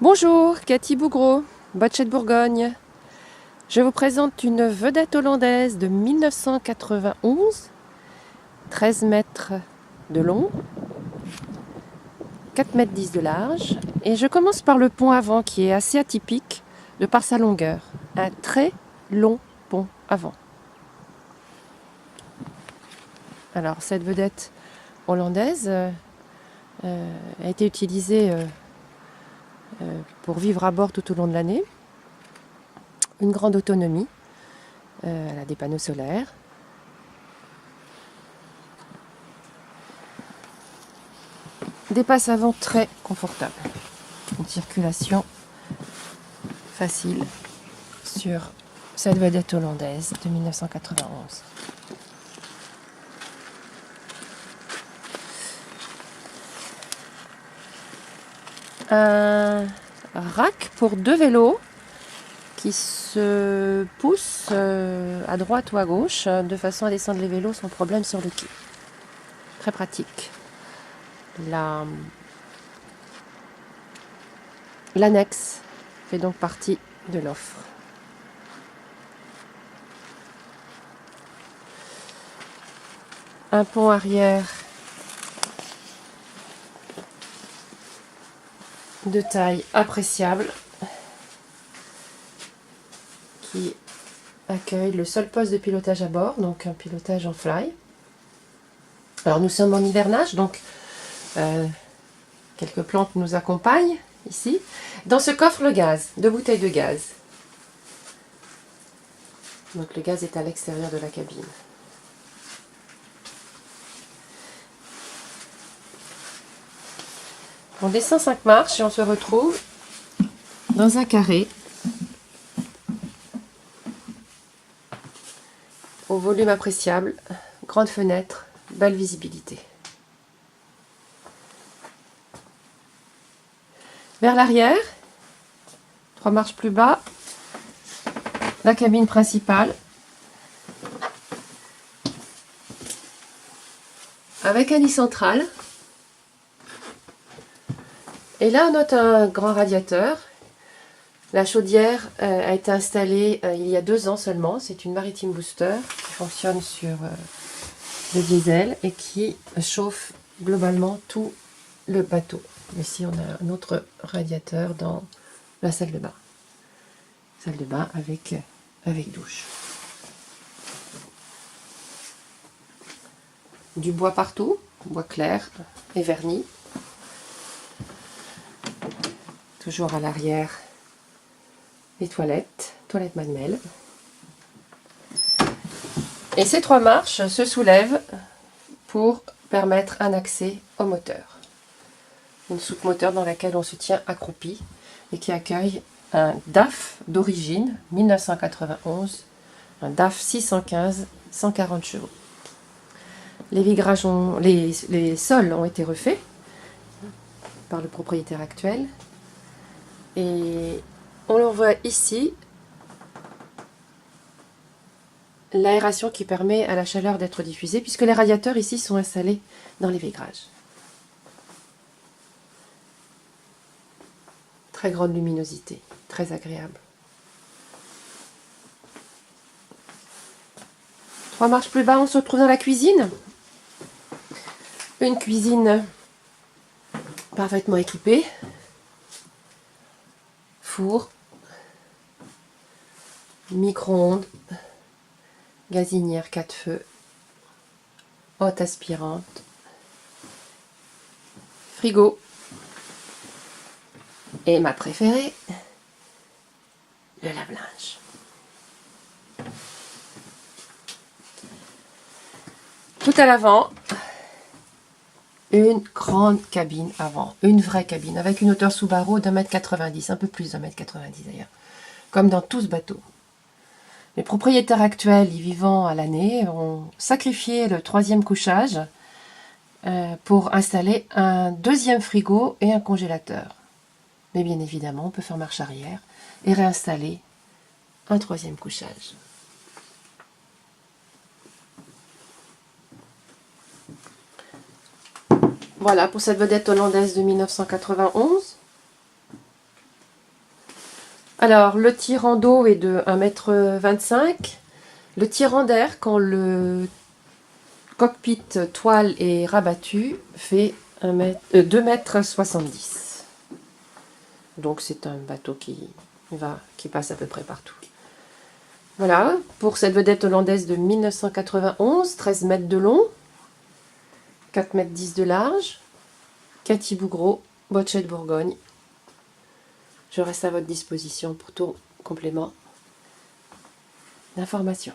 Bonjour, Cathy Bougreau, Botchet de Bourgogne. Je vous présente une vedette hollandaise de 1991, 13 mètres de long, 4 mètres 10 de large. Et je commence par le pont avant qui est assez atypique de par sa longueur. Un très long pont avant. Alors cette vedette hollandaise a été utilisée pour vivre à bord tout au long de l'année. Une grande autonomie, elle a des panneaux solaires. Des passes avant très confortables. Une circulation facile sur cette vedette hollandaise de 1991. Un rack pour 2 vélos qui se poussent à droite ou à gauche de façon à descendre les vélos sans problème sur le quai. Très pratique. L'annexe fait donc partie de l'offre. Un pont arrière de taille appréciable qui accueille le seul poste de pilotage à bord, donc un pilotage en fly. Alors nous sommes en hivernage, donc quelques plantes nous accompagnent ici. Dans ce coffre, le gaz, 2 bouteilles de gaz. Donc le gaz est à l'extérieur de la cabine. On descend 5 marches et on se retrouve dans un carré au volume appréciable, grande fenêtre, belle visibilité. Vers l'arrière, 3 marches plus bas, la cabine principale avec un lit central. Et là, on note un grand radiateur. La chaudière a été installée il y a 2 ans seulement. C'est une Maritime Booster qui fonctionne sur le diesel et qui chauffe globalement tout le bateau. Ici, on a un autre radiateur dans la salle de bain. Salle de bain avec douche. Du bois partout, bois clair et verni. Toujours à l'arrière, les toilettes Mademel. Et ces 3 marches se soulèvent pour permettre un accès au moteur. Une soupe moteur dans laquelle on se tient accroupi et qui accueille un DAF d'origine 1991, un DAF 615 140 chevaux. Les vitrages les sols ont été refaits par le propriétaire actuel. Et on le voit ici, l'aération qui permet à la chaleur d'être diffusée, puisque les radiateurs ici sont installés dans les vitrages. Très grande luminosité, très agréable. 3 marches plus bas, on se retrouve dans la cuisine. Une cuisine parfaitement équipée. Four, micro-ondes, gazinière 4 feux, haute aspirante, frigo et ma préférée, le lave-linge. Tout à l'avant, une grande cabine avant, une vraie cabine, avec une hauteur sous barreau d'1,90 m, un peu plus d'1,90 m d'ailleurs, comme dans tout ce bateau. Les propriétaires actuels y vivant à l'année ont sacrifié le 3e couchage pour installer un 2e frigo et un congélateur. Mais bien évidemment, on peut faire marche arrière et réinstaller un 3e couchage. Voilà pour cette vedette hollandaise de 1991. Alors, le tirant d'eau est de 1,25 m. Le tirant d'air, quand le cockpit toile est rabattu, fait 2,70 m. Donc, c'est un bateau qui passe à peu près partout. Voilà, pour cette vedette hollandaise de 1991, 13 mètres de long, 4,10 m de large, Cathy Bougreau, Bochet de Bourgogne. Je reste à votre disposition pour tout complément d'information.